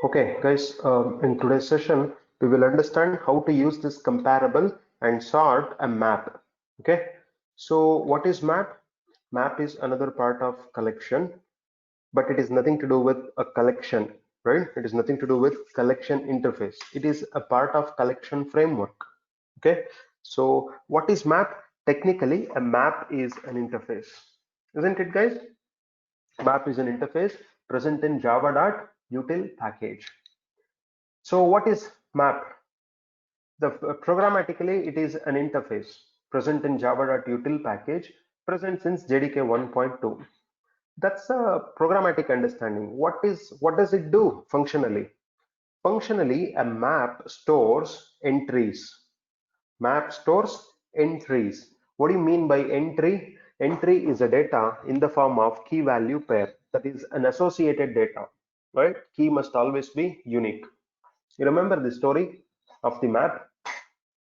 Okay, guys, in today's session, we will understand how to use this comparable and sort a map. Okay, so what is map? Map is another part of collection, but it is nothing to do with a collection, right? It is nothing to do with collection interface. It is a part of collection framework. Okay, so what is map? Technically, a map is an interface, isn't it, guys? Map is an interface present in java.util package. So what is map? Programmatically, it is an interface present in java.util package present since JDK 1.2. That's a programmatic understanding. What does it do functionally? Functionally, a map stores entries. Map stores entries. What do you mean by entry? Entry is a data in the form of key value pair. That is an associated data, right? Key must always be unique. You remember the story of the map,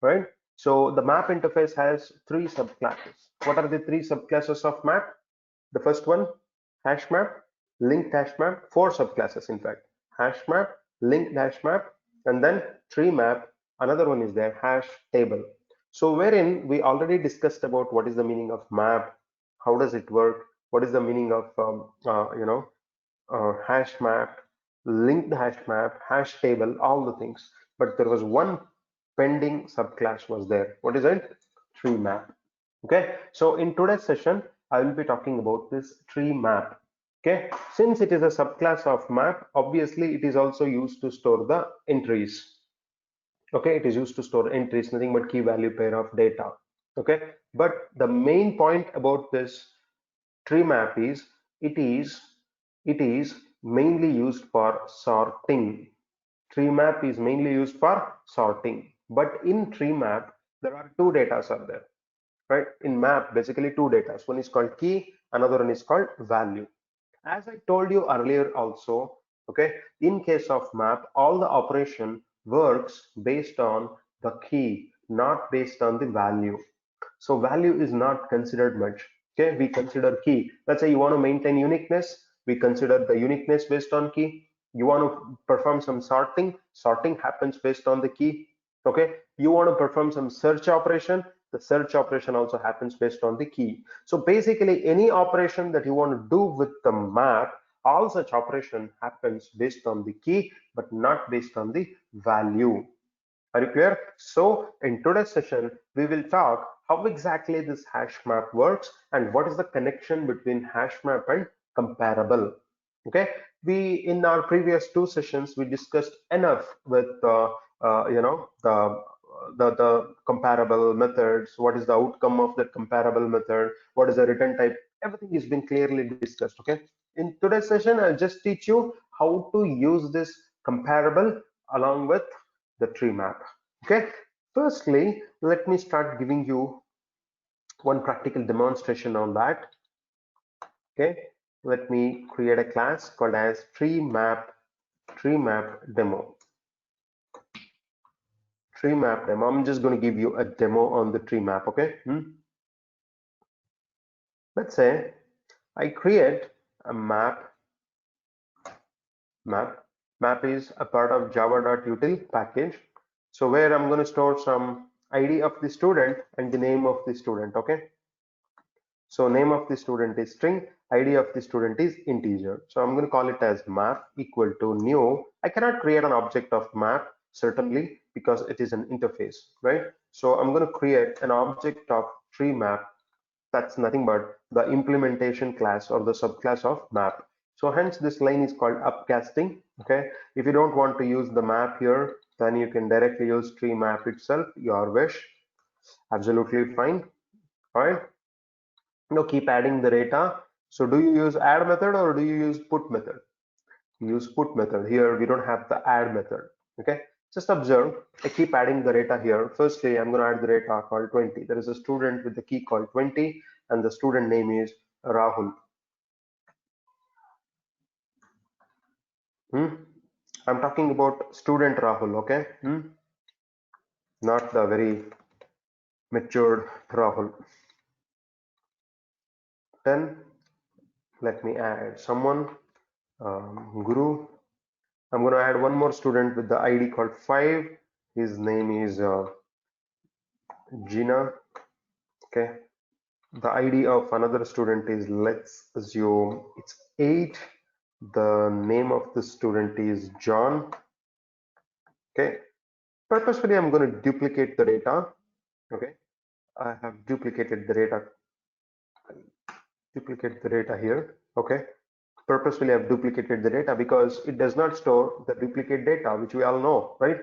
right? So the map interface has three subclasses. What are the three subclasses of map? The first one, hash map, linked hash map, four subclasses in fact. Hash map, linked hash map, and then tree map. Another one is there, hash table. So wherein we already discussed about what is the meaning of map, how does it work, what is the meaning of hash map, linked hash map, hash table, all the things. But there was one pending subclass was there. What is it? Tree map. Okay, so in today's session, I will be talking about this tree map. Okay, since it is a subclass of map, obviously it is also used to store the entries. Okay, it is used to store entries, nothing but key value pair of data. Okay, but the main point about this tree map is it is it is mainly used for sorting. Tree map is mainly used for sorting, but in tree map there are two data are there, right? In map, basically two data. One is called key, another one is called value. As I told you earlier also, okay, in case of map, all the operation works based on the key, not based on the value. So value is not considered much. Okay, we consider key. Let's say you want to maintain uniqueness, we consider the uniqueness based on key. You want to perform some sorting, sorting happens based on the key. Okay, you want to perform some search operation, the search operation also happens based on the key. So basically any operation that you want to do with the map, all such operation happens based on the key but not based on the value. Are you clear? So in today's session, we will talk how exactly this hash map works and what is the connection between hash map and comparable. Okay, we in our previous two sessions we discussed enough with the comparable methods. What is the outcome of that comparable method? What is the return type? Everything has been clearly discussed. Okay, in today's session, I'll just teach you how to use this comparable along with the tree map. Okay, firstly, let me start giving you one practical demonstration on that. Okay, let me create a class called as TreeMap demo. TreeMap demo. I'm just going to give you a demo on the tree map. Okay, let's say I create a map. Map is a part of java.util package. So where I'm going to store some ID of the student and the name of the student. Okay, so name of the student is string, ID of the student is integer. So I'm going to call it as map equal to new. I cannot create an object of map certainly because it is an interface, right? So I'm going to create an object of tree map. That's nothing but the implementation class or the subclass of map. So hence this line is called upcasting. Okay, if you don't want to use the map here, then you can directly use tree map itself, your wish. Absolutely fine. All right, now keep adding the data. So do you use add method or do you use put method? You use put method. Here we don't have the add method. Okay, just observe. I keep adding the data here. Firstly, I'm going to add the data called 20. There is a student with the key called 20 and the student name is Rahul. I'm talking about student Rahul. Okay, not the very matured Rahul. Then let me add someone, Guru. I'm going to add one more student with the ID called 5. His name is Gina. Okay. The ID of another student is, let's assume it's 8. The name of the student is John. Okay. Purposefully, I'm going to duplicate the data. Okay. I have duplicated the data. Duplicate the data here. Okay. Purposefully, I've duplicated the data because it does not store the duplicate data, which we all know, right?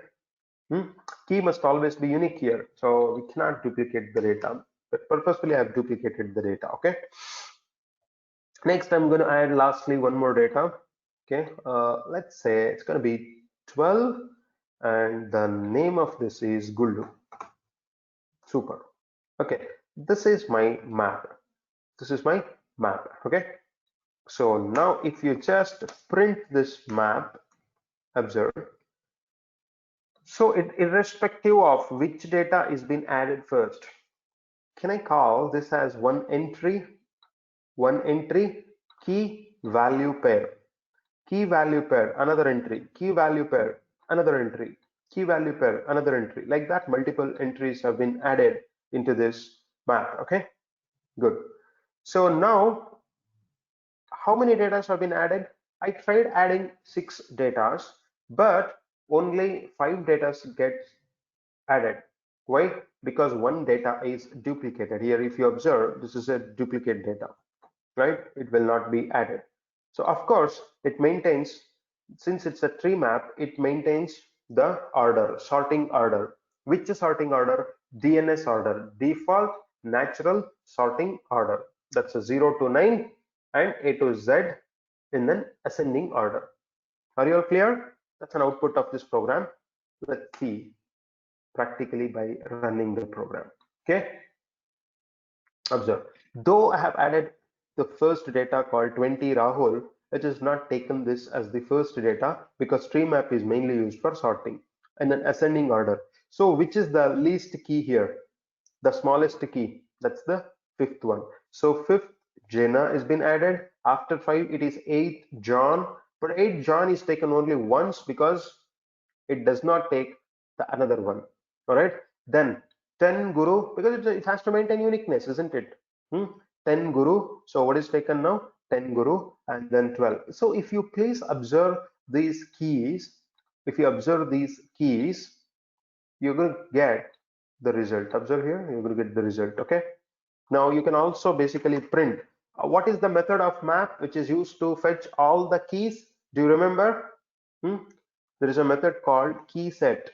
Key must always be unique here, so we cannot duplicate the data. But purposefully, I've duplicated the data. Okay. Next, I'm going to add lastly one more data. Okay. Let's say it's going to be 12, and the name of this is Gullu. Super. Okay. This is my map. This is my map. Okay. So now if you just print this map, observe. So irrespective of which data is being added first, can I call this as one entry, key value pair, another entry, key value pair, another entry, key value pair, another entry. Like that, multiple entries have been added into this map. Okay, good. So now, how many data have been added? I tried adding 6 data, but only 5 data get added. Why? Because one data is duplicated. Here, if you observe, this is a duplicate data, right? It will not be added. So of course, it maintains, since it's a tree map, it maintains the order, sorting order. Which sorting order? DNS order, default natural sorting order. That's a 0 to 9 and A to Z in an ascending order. Are you all clear? That's an output of this program. Let's see practically by running the program. Okay, observe. Though I have added the first data called 20 Rahul, it is not taken this as the first data because TreeMap is mainly used for sorting and then ascending order. So which is the least key here? The smallest key. That's the 5th one. So 5th Jenna has been added. After 5 it is 8th John, but 8th John is taken only once because it does not take the another one. All right. Then 10 Guru, because it has to maintain uniqueness, isn't it? 10 Guru. So what is taken now? 10 Guru and then 12. So if you please observe these keys, if you observe these keys, you're going to get the result. Observe here, you're going to get the result. Okay. Now you can also basically print. What is the method of map which is used to fetch all the keys? Do you remember? There is a method called key set.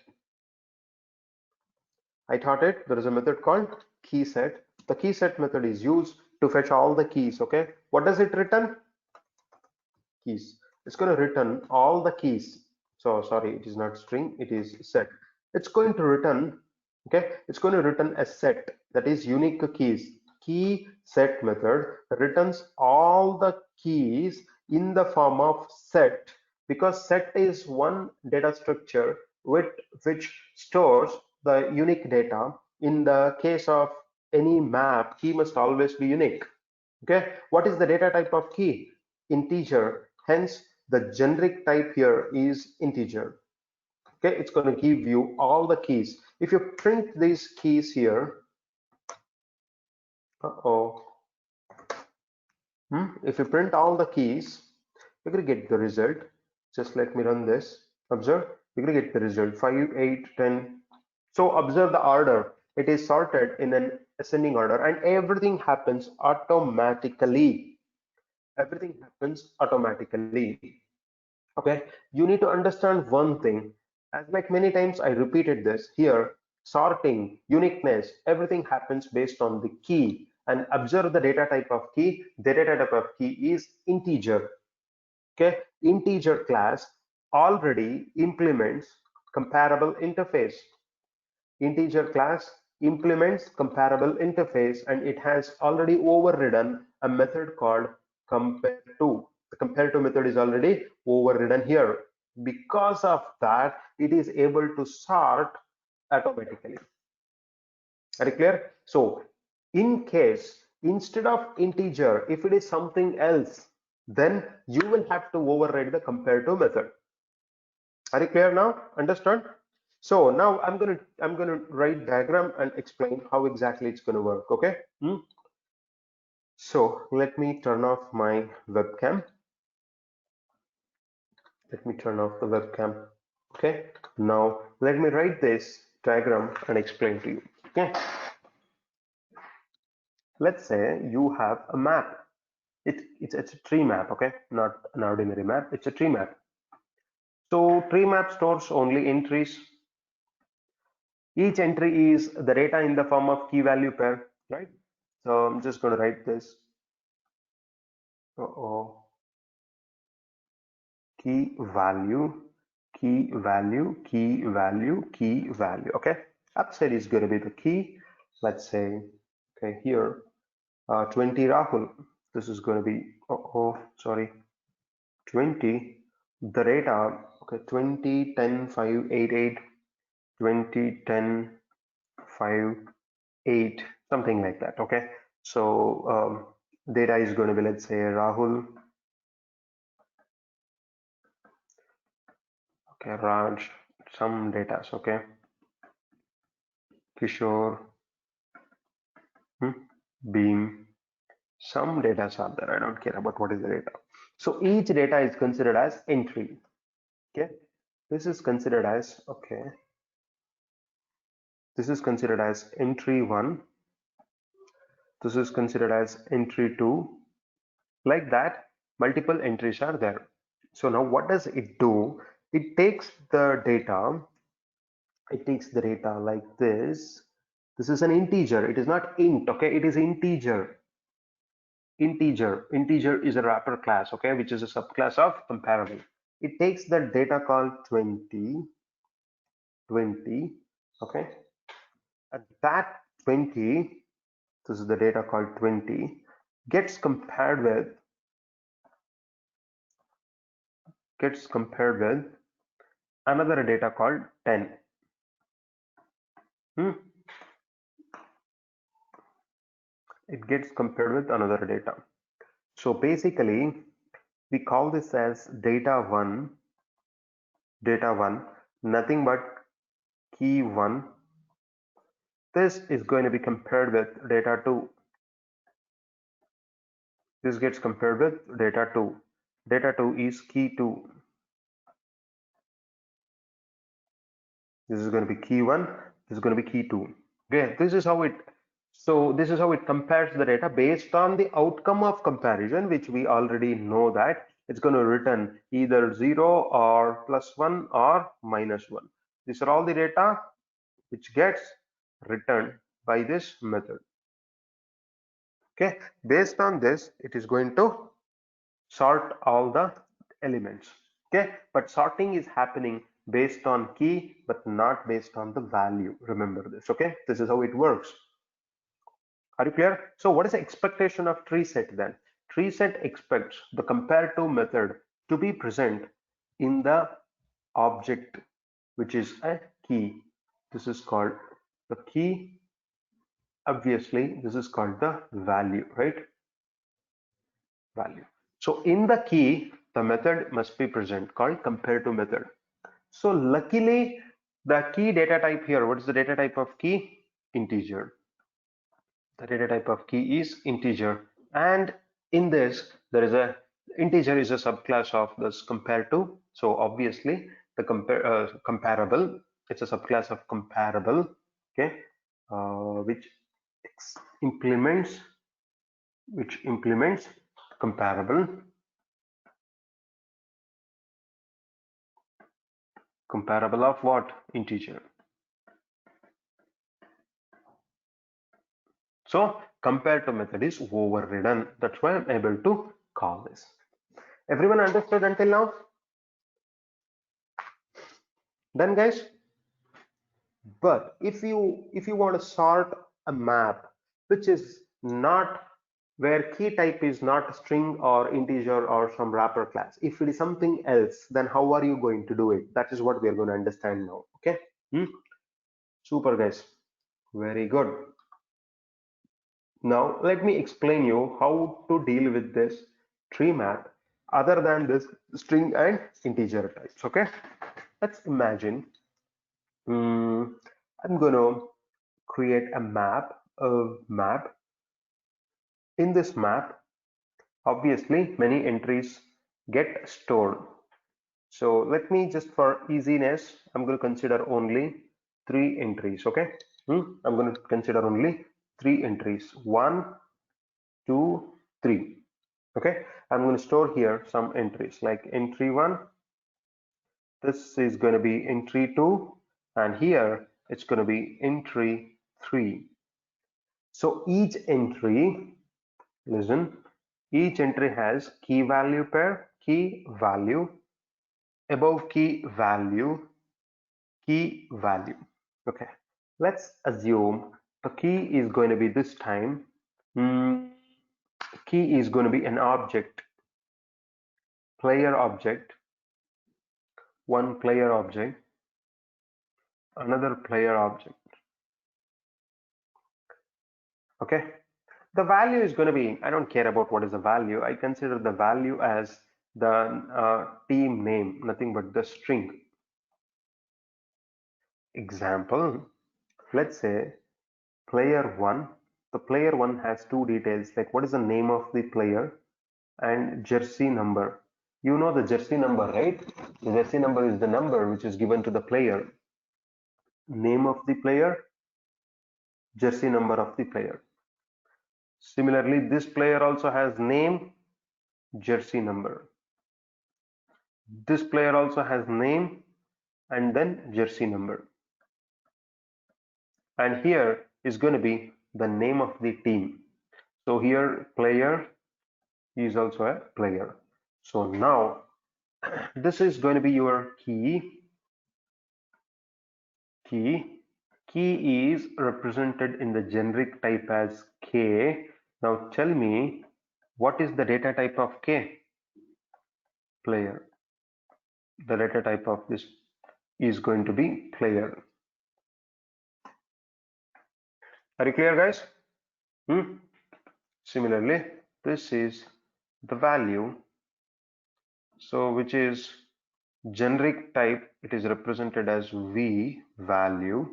I taught it. There is a method called key set. The key set method is used to fetch all the keys. Okay. What does it return? Keys. It's going to return all the keys. So sorry, it is not string. It is set. It's going to return. Okay. It's going to return a set that is unique keys. Key set method returns all the keys in the form of set, because set is one data structure which stores the unique data. In the case of any map, key must always be unique. Okay, what is the data type of key? Integer. Hence, the generic type here is integer. Okay, it's going to give you all the keys. If you print these keys here, if you print all the keys, you're going to get the result. Just let me run this. Observe, you're going to get the result 5, 8, 10. So observe the order. It is sorted in an ascending order and everything happens automatically. Everything happens automatically. Okay, you need to understand one thing. As like many times I repeated this here, sorting, uniqueness, everything happens based on the key. And observe the data type of key. The data type of key is integer. Okay, integer class already implements comparable interface. Integer class implements comparable interface and it has already overridden a method called compareTo. The compareTo method is already overridden here. Because of that, it is able to sort automatically. Are you clear? So in case instead of integer, if it is something else, then you will have to override the compareTo method. Are you clear now? Understood? So now I'm gonna write diagram and explain how exactly it's gonna work. Okay? So let me turn off my webcam. Let me turn off the webcam. Okay? Now let me write this diagram and explain to you. Okay? Let's say you have a map. It's a tree map. Okay? Not an ordinary map. It's a tree map. So TreeMap stores only entries. Each entry is the data in the form of key value pair, right? So I'm just going to write this. Uh-oh. Key value, key value, key value, key value. Okay. Upside is going to be the key. Let's say, okay, here, 20 Rahul. This is going to be, sorry, 20. The data, okay, 20, 10, 5, 8, 8, 20, 10, 5, 8, something like that. Okay. So data is going to be, let's say, Rahul, okay, Raj, some data, okay, Kishore, Beam, some data are there. I don't care about what is the data. So each data is considered as entry. Okay. This is considered as, okay, this is considered as entry 1. This is considered as entry 2. Like that, multiple entries are there. So now what does it do? It takes the data, like this. This is an integer. It is not int, okay? It is integer. Integer is a wrapper class, okay, which is a subclass of comparable. It takes the data called 20, okay, and that 20, this is the data called 20, gets compared with another data called 10. It gets compared with another data. So basically, we call this as data 1, nothing but key 1. This is going to be compared with data 2. This gets compared with data 2. Data 2 is key 2. This is going to be key 1. This is going to be key 2. Okay, this is how it compares the data based on the outcome of comparison, which we already know that it's going to return either 0 or +1 or -1. These are all the data which gets returned by this method. Okay, based on this, it is going to sort all the elements. Okay, but sorting is happening based on key but not based on the value. Remember this. Okay, this is how it works. Are you clear? So what is the expectation of tree set then? Tree set expects the compareTo method to be present in the object, which is a key. This is called the key. Obviously this is called the value, right? Value. So in the key, the method must be present, called compareTo method. So luckily, the key data type here, what is the data type of key? Integer. The data type of key is integer, and in this there is a integer is a subclass of this compareTo. So obviously the comparable, it's a subclass of comparable. Okay, which implements comparable. Comparable of what? Integer. So compareTo method is overridden. That's why I'm able to call this. Everyone understood until now? Then guys, but if you want to sort a map which is not, where key type is not string or integer or some wrapper class, if it is something else, then how are you going to do it? That is what we are going to understand now. Okay. Super guys, very good. Now let me explain you how to deal with this tree map other than this string and integer types. Okay. Let's imagine I'm going to create a map. In this map, obviously many entries get stored. So let me just for easiness, I'm going to consider only three entries. Okay. I'm going to consider only three entries. One, two, three. Okay. I'm going to store here some entries like entry one. This is going to be entry two, and here it's going to be entry three. So each entry, listen, each entry has key value pair, key value, above key value, key value. Okay, let's assume the key is going to be this time. Key is going to be an object, player object, one player object, another player object. Okay, the value is going to be, I don't care about what is the value. I consider the value as the team name, nothing but the string. Example, let's say player one. The player one has two details like what is the name of the player and jersey number. You know the jersey number, right? The jersey number is the number which is given to the player. Name of the player, jersey number of the player. Similarly, this player also has name, jersey number. This player also has name and then jersey number. And here is going to be the name of the team. So here player is also a player. So now this is going to be your key. Key is represented in the generic type as K. Now tell me, what is the data type of K? Player. The data type of this is going to be player. Are you clear, guys? Similarly, this is the value. So which is generic type, it is represented as V value.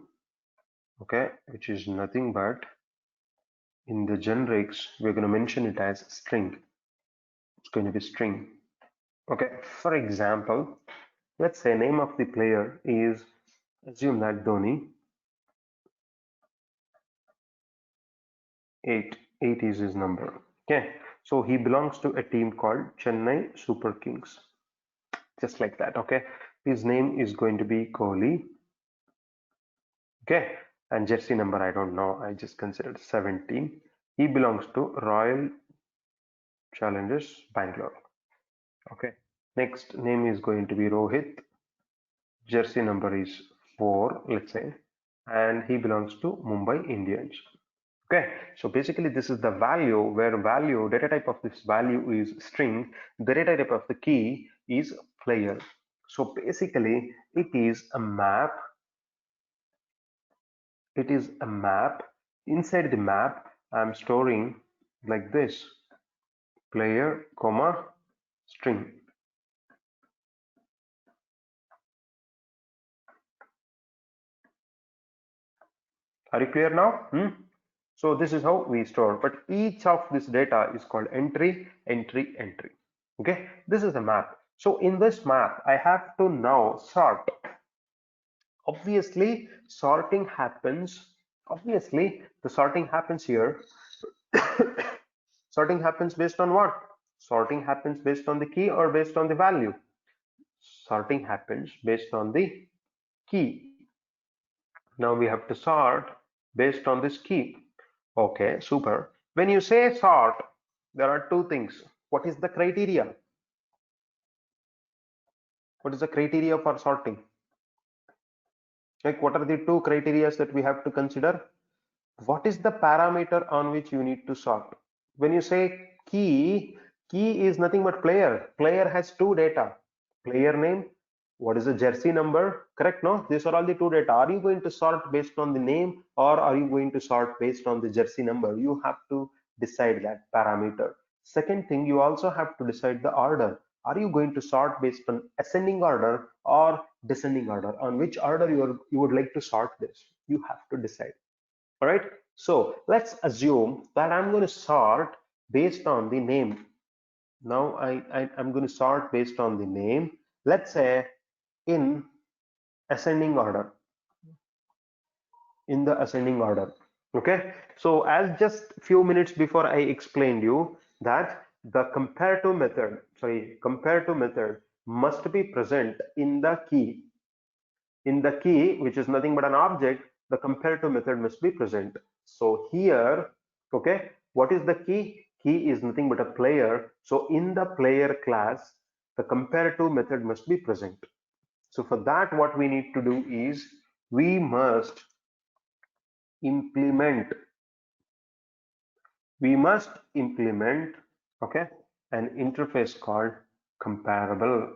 Okay, which is nothing but in the generics, we're going to mention it as string. It's going to be string. Okay, for example, let's say name of the player is, assume that Dhoni. 8 is his number. Okay, so he belongs to a team called Chennai Super Kings. Just like that. Okay, his name is going to be Kohli. Okay, and jersey number I don't know, I just considered 17. He belongs to Royal Challengers Bangalore. Okay, next name is going to be Rohit. Jersey number is 4, let's say, and he belongs to Mumbai Indians. Okay, so basically this is the value where value data type of this value is string, the data type of the key is player. So basically it is a map. It is a map. Inside the map, I'm storing like this: player, comma, string. Are you clear now? So this is how we store, but each of this data is called entry, entry, entry. Okay, this is a map. So in this map, I have to now sort. Obviously, sorting happens. Obviously, the sorting happens here. Sorting happens based on what? Sorting happens based on the key or based on the value? Sorting happens based on the key. Now we have to sort based on this key. Okay, super. When you say sort, there are two things. What is the criteria? What is the criteria for sorting? Like, what are the two criteria that we have to consider? What is the parameter on which you need to sort? When you say key, key is nothing but player. Player has two data. Player name, what is the jersey number? Correct, no? These are all the two data. Are you going to sort based on the name or are you going to sort based on the jersey number? You have to decide that parameter. Second thing, you also have to decide the order. Are you going to sort based on ascending order or descending order? On which order you would like to sort this? You have to decide. All right. So let's assume that I'm going to sort based on the name. Now I'm going to sort based on the name. Let's say in ascending order. In the ascending order. Okay. So as just few minutes before I explained you that the compare to method must be present in the key. In the key, which is nothing but an object, the compareTo method must be present. So here, okay, what is the key? Key is nothing but a player. So in the player class, the compareTo method must be present. So for that, what we need to do is we must implement, okay, an interface called comparable.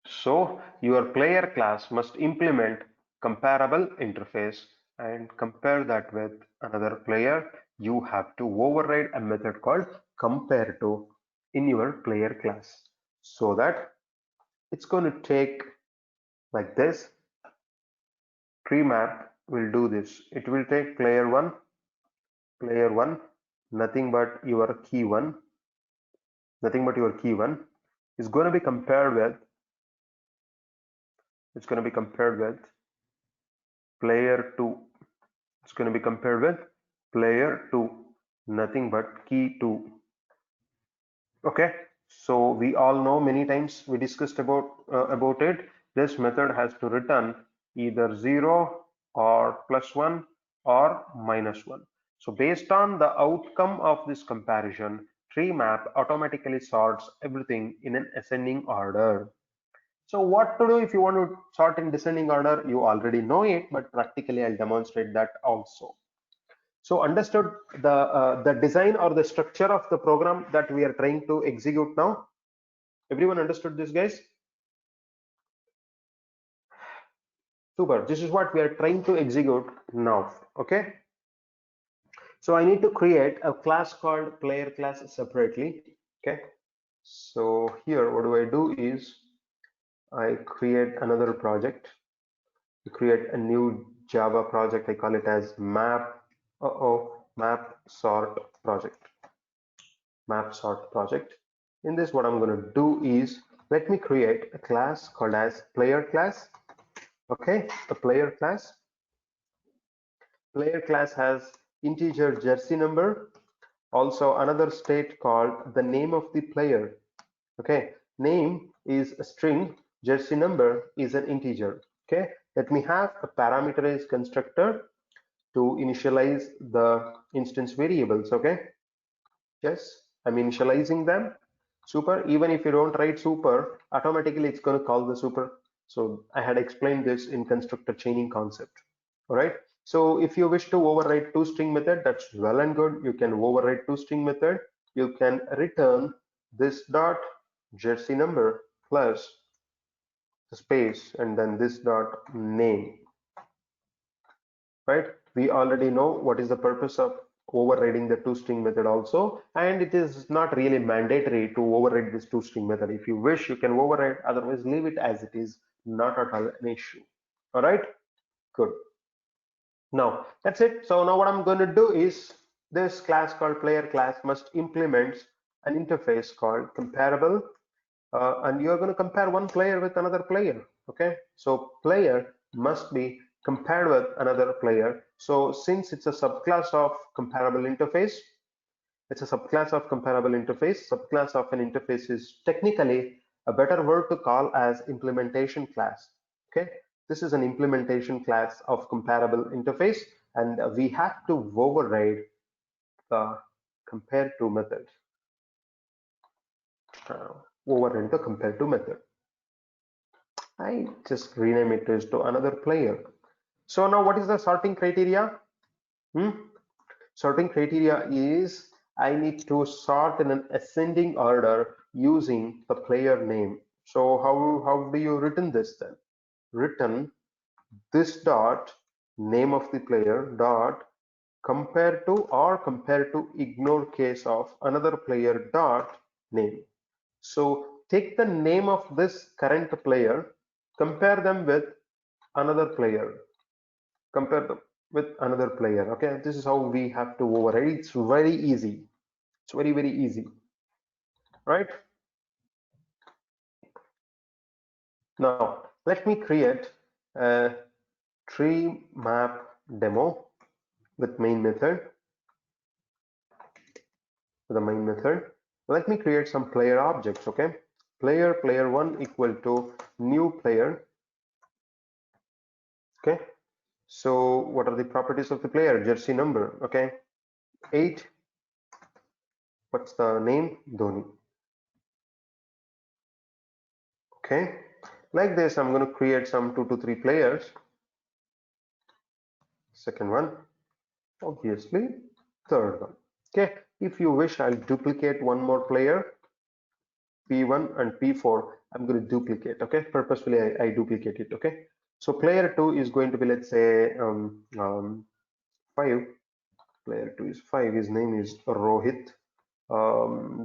So your player class must implement comparable interface and compare that with another player. You have to override a method called compareTo in your player class, so that it's going to take like this. TreeMap will do this. It will take player one, nothing but your key one, is going to be compared with, player 2. It's going to be compared with player 2, nothing but key 2. Okay, so we all know, many times we discussed about it. This method has to return either 0 or +1 or -1. So based on the outcome of this comparison, TreeMap automatically sorts everything in an ascending order. So what to do if you want to sort in descending order? You already know it, but practically I'll demonstrate that also. So understood the design or the structure of the program that we are trying to execute now? Everyone understood this, guys? Super. This is what we are trying to execute now. Okay. So I need to create a class called player class separately. Okay. So here, what do is I create another project. To create a new Java project. I call it as map. Map sort project. Map sort project. In this, what I'm going to do is let me create a class called as player class. Okay, a player class. Player class has integer jersey number. Also another state called the name of the player. Okay, name is a string, jersey number is an integer. Okay, let me have a parameterized constructor to initialize the instance variables. Okay, yes, I'm initializing them. Super, even if you don't write super, automatically it's going to call the super. So I had explained this in constructor chaining concept. All right. So if you wish to override toString method, that's well and good. You can override toString method. You can return this dot jersey number plus space and then this dot name. Right? We already know what is the purpose of overriding the toString method also, and it is not really mandatory to override this toString method. If you wish, you can override, otherwise leave it as it is, not at all an issue. All right, good. Now that's it. So now what I'm going to do is this class called player class must implement an interface called comparable, and you're going to compare one player with another player. Okay, so player must be compared with another player. So since it's a subclass of comparable interface, subclass of an interface is technically a better word to call as implementation class. Okay, this is an implementation class of comparable interface, and we have to override the compareTo method. Override the compareTo method. I just rename it as to another player. So now what is the sorting criteria? Sorting criteria is I need to sort in an ascending order using the player name. So how do you written this then? Written this dot name of the player dot compareTo or compareTo ignore case of another player dot name. So take the name of this current player, compare them with another player, compare them with another player. Okay, this is how we have to override. It's very easy. It's very, very easy, right? Now, let me create a tree map demo with main method, with the main method. Let me create some player objects, okay? Player1 equal to new player, okay? So what are the properties of the player? Jersey number, okay? 8, what's the name? Dhoni, okay? Like this, I'm going to create some 2 to 3 players. Second one, obviously, third one, okay? If you wish, I'll duplicate one more player, P1 and P4. I'm going to duplicate, okay? Purposefully, I duplicate it, okay? So player 2 is going to be, let's say, 5. Player 2 is 5. His name is Rohit.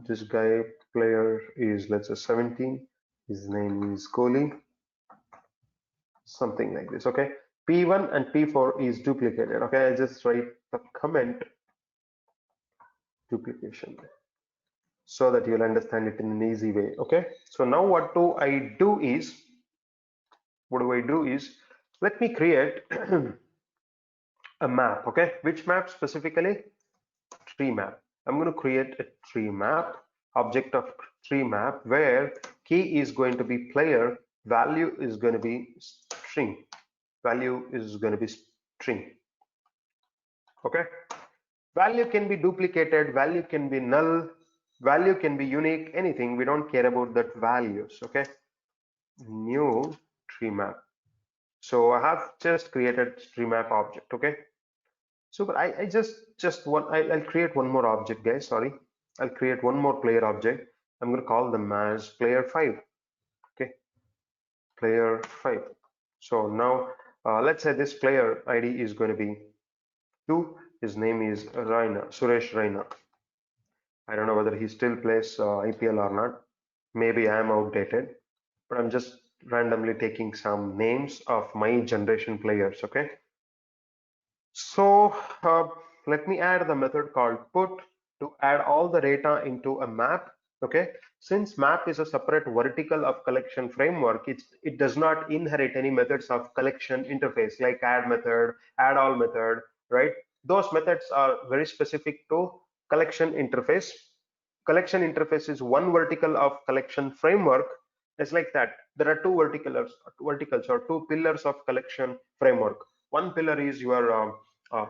This guy, player is, let's say, 17. His name is Kohli. Something like this, okay? P1 and P4 is duplicated, okay? I just write the comment duplication so that you'll understand it in an easy way, okay? So now what do I do is, let me create a map, okay? Which map specifically? Tree map. I'm going to create a tree map, object of tree map, where key is going to be player, value is going to be string, okay? Value can be duplicated, value can be null, value can be unique, anything. We don't care about that values, okay? New tree map. So I have just created tree map object, okay? So but I just want, I'll create one more object, guys. Sorry, I'll create one more player object. I'm going to call them as player 5. Okay, player 5. So now let's say this player ID is going to be 2. His name is Raina, Suresh Raina. I don't know whether he still plays IPL or not. Maybe I am outdated, but I'm just randomly taking some names of my generation players. Okay. So let me add the method called put to add all the data into a map. Okay, since map is a separate vertical of collection framework, it does not inherit any methods of collection interface like add method, add all method, right? Those methods are very specific to collection interface. Collection interface is one vertical of collection framework. It's like that. There are two verticals or two pillars of collection framework. One pillar is your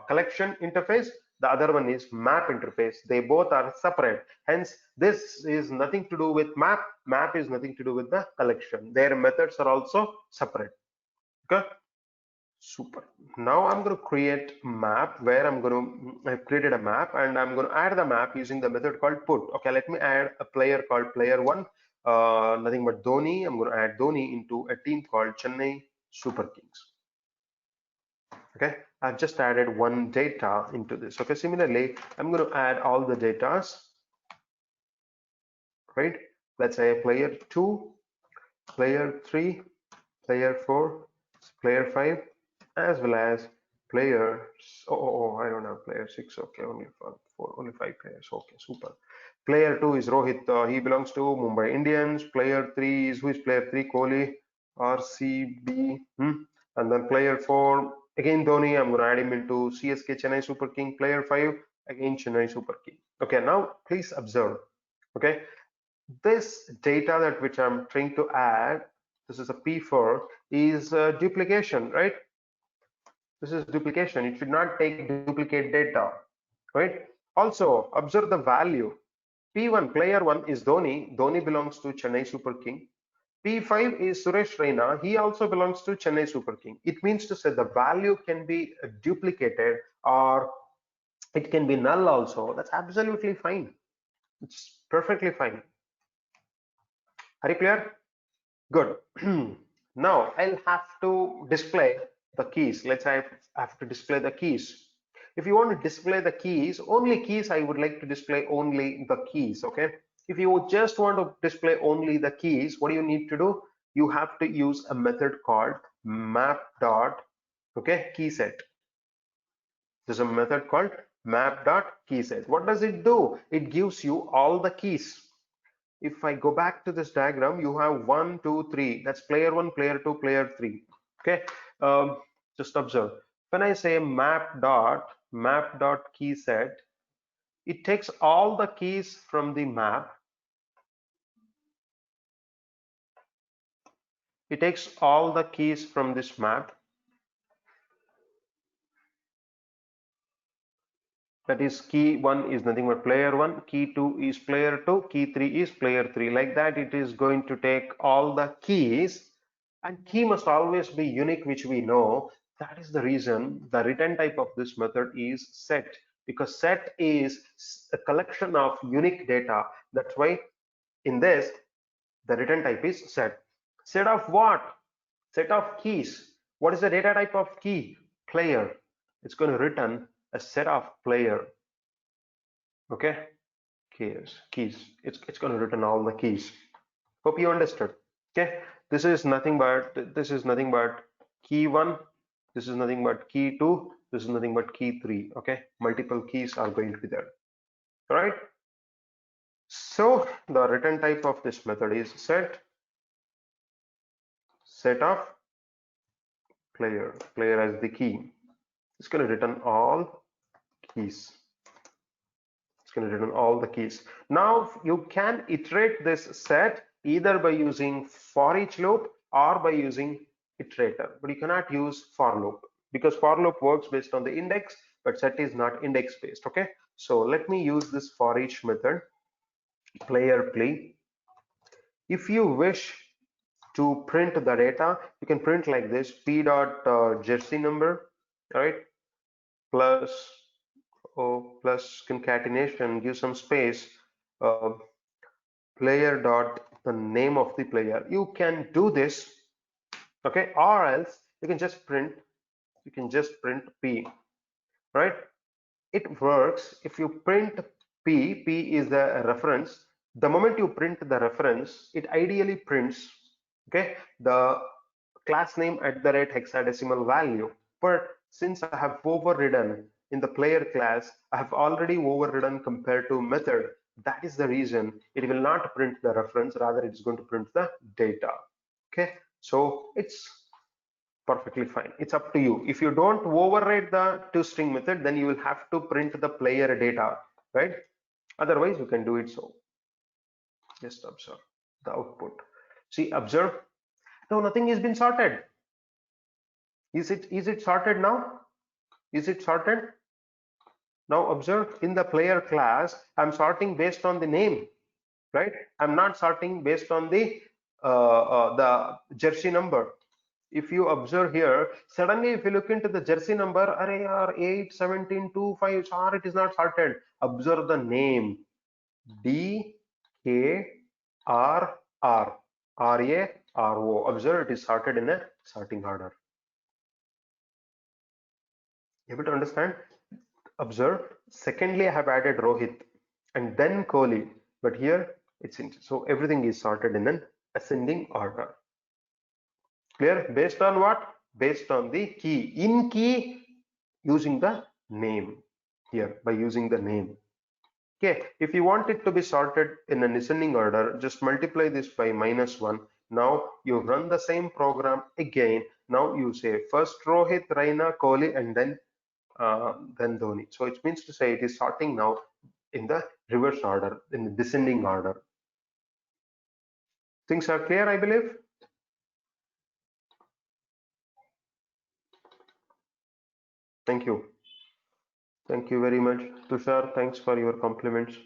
collection interface, the other one is map interface. They both are separate, hence this is nothing to do with map is nothing to do with the collection. Their methods are also separate. Okay, super. Now I'm going to create map where I've created a map and I'm going to add the map using the method called put. Okay, let me add a player called player1, nothing but Dhoni. I'm going to add Dhoni into a team called Chennai Super Kings. Okay, I've just added one data into this. Okay, similarly, I'm going to add all the datas, right? Let's say player 2, player 3, player 4, player 5, as well as player, I don't have player 6. Okay, only 4, only 5 players. Okay, super. Player 2 is Rohit. He belongs to Mumbai Indians. Player 3 is, who is player 3? Kohli, RCB. And then player 4, again Dhoni. I'm going to add him into CSK, Chennai Super King. Player 5, again Chennai Super King. Okay, now please observe. Okay, this data that which I'm trying to add, this is a P4, is duplication, right? This is duplication. It should not take duplicate data, right? Also, observe the value. P1, player 1 is Dhoni. Dhoni belongs to Chennai Super King. P5 is Suresh Raina. He also belongs to Chennai Super King. It means to say the value can be duplicated or it can be null also. That's absolutely fine. It's perfectly fine. Are you clear? Good. Now I'll have to display the keys. Let's say I have to display the keys. If you want to display the keys, only keys, I would like to display only the keys. Okay. If you just want to display only the keys, what do you need to do? You have to use a method called map dot, okay, key set. There's a method called map dot key set. What does it do? It gives you all the keys. If I go back to this diagram, you have 1, 2, 3. That's player 1, player 2, player 3. Okay. Just observe. When I say map dot key set, it takes all the keys from the map. It takes all the keys from this map. That is, key 1 is nothing but player 1, key 2 is player 2, key 3 is player 3. Like that, it is going to take all the keys, and key must always be unique, which we know. That is the reason the return type of this method is set, because set is a collection of unique data. That's why in this, the return type is set. Set of what? Set of keys. What is the data type of key? Player. It's going to return a set of player. Okay, keys. It's going to return all the keys. Hope you understood. Okay, this is nothing but key 1. This is nothing but key 2. This is nothing but key 3. Okay, multiple keys are going to be there. All right. So the return type of this method is set of player as the key. It's going to return all keys. It's going to return all the keys. Now you can iterate this set either by using for each loop or by using iterator, but you cannot use for loop because for loop works based on the index, but set is not index based. Okay, so let me use this for each method, player play. If you wish to print the data, you can print like this: p dot jersey number, right, plus plus concatenation, give some space, uh, player dot the name of the player. You can do this, okay, or else you can just print p, right? It works if you print p is the reference. The moment you print the reference, it ideally prints, okay, the class name at the rate hexadecimal value. But since I have overridden in the player class, I have already overridden compareTo method. That is the reason it will not print the reference, rather it's going to print the data. Okay, so it's perfectly fine. It's up to you. If you don't override the toString method, then you will have to print the player data, right? Otherwise, you can do it so. Just observe the output. See, observe. No, nothing has been sorted. Is it sorted now? Is it sorted? Now observe, in the player class, I'm sorting based on the name, right? I'm not sorting based on the jersey number. If you observe here, suddenly if you look into the jersey number, array are 8, 17, 2, 5, sorry, it is not sorted. Observe the name, D, K, R, R, R, A, R, O. Observe, it is sorted in a sorting order. Able to understand? Observe, secondly I have added Rohit and then Kohli, but here it's in, so everything is sorted in an ascending order. Clear? Based on what? Based on the key. In key, using the name here, by using the name. Okay, if you want it to be sorted in an ascending order, just multiply this by -1. Now you run the same program again. Now you say first Rohit, Raina, Kohli, and then Dhoni. So it means to say it is sorting now in the reverse order, in the descending order. Things are clear, I believe. Thank you. Thank you very much, Tushar. Thanks for your compliments.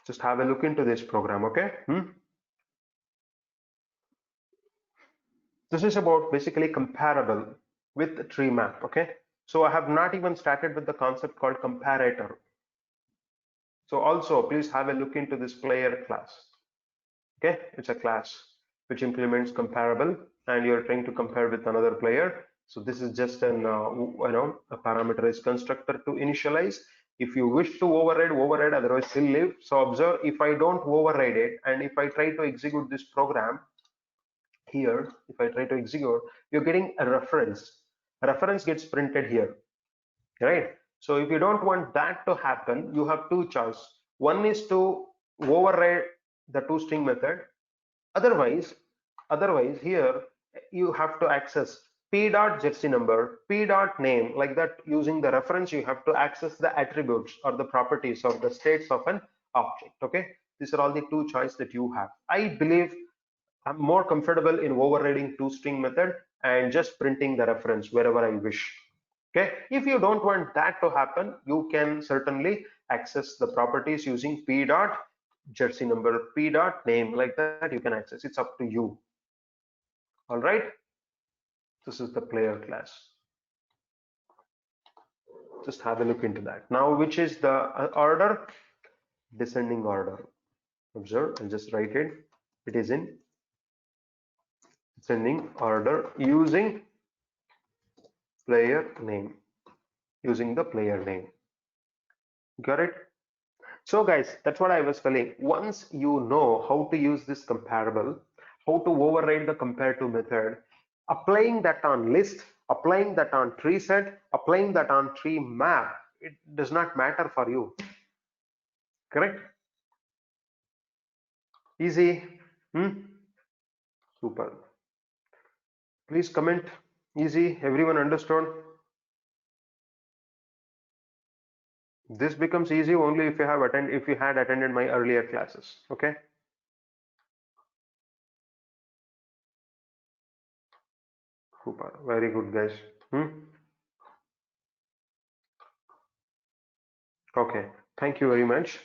Just have a look into this program, okay? This is about basically comparable with TreeMap, okay? So I have not even started with the concept called comparator. So also please have a look into this player class. Okay, it's a class which implements comparable, and you're trying to compare with another player. So this is just an a parameterized constructor to initialize, If you wish to override, override, otherwise still leave. So observe, if I don't override it and if I try to execute this program here, if I try to execute, you're getting a reference. A reference gets printed here, right? So if you don't want that to happen, you have two choices. One is to override the toString method. Otherwise here you have to access p dot jersey number, p dot name, like that. Using the reference, you have to access the attributes or the properties or the states of an object. Okay, these are all the two choices that you have. I believe I'm more comfortable in overriding toString method and just printing the reference wherever I wish. Okay, if you don't want that to happen, you can certainly access the properties using p dot jersey number, p dot name, like that you can access. It's up to you. All right, this is the player class. Just have a look into that. Now, which is the order? Descending order. Observe, I'll just write it. It is in descending order using player name. Using the player name. Got it? So guys, that's what I was telling. Once you know how to use this comparable, how to override the compareTo method, applying that on list, applying that on tree set, applying that on TreeMap, it does not matter for you. Correct? Easy. Super. Please comment. Easy. Everyone understood? This becomes easy only if you had attended my earlier classes. Okay. Super. Very good, guys. Okay. Thank you very much.